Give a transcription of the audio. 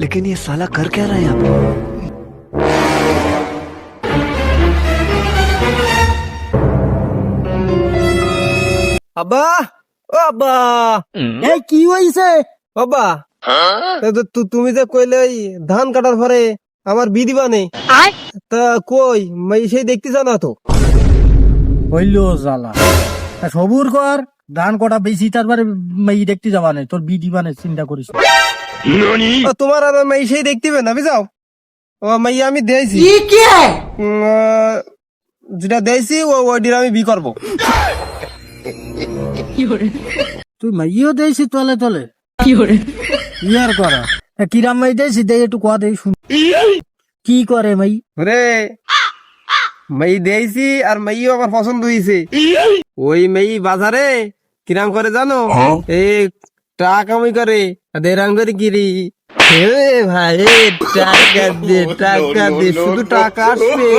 लेकिन ये साला कर क्या रहा है यहाँ पे? আব্বা, ও আব্বা, এই কি হইছে? বাবা, তুমি যে কইলে ওই ধান কাটার পরে আমার বি দিবা নেই, তা কই মাই সেই দেখতে জানা তো। হইল জ্বালা, সবুর কর, ধান কটা বেশি তারপরে মেয়ে দেখতে যাবা না, তোর বিধি মানে চিন্তা করিস না। তোমার আর মাই সেই দেখতে না যাও। ও মাই আমি দিয়েছি, যেটা দিয়েছি ওইটির আমি বি করবো। তুই মাইও দেয়ছি তলে তলে ইয়ার করা কিরাম মাই দেয়ছি দে একটু কোয়া দেই শুন কি করে মাই রে মাই দিয়েছি আর মাইও আমার পছন্দ হয়েছে। ওই মেই বাজারে কিরাম করে জানো, এই টাকা কামাই করে দেরাং করে কিরি। হে ভাই টাকা দে শুধু টাকা আসবে।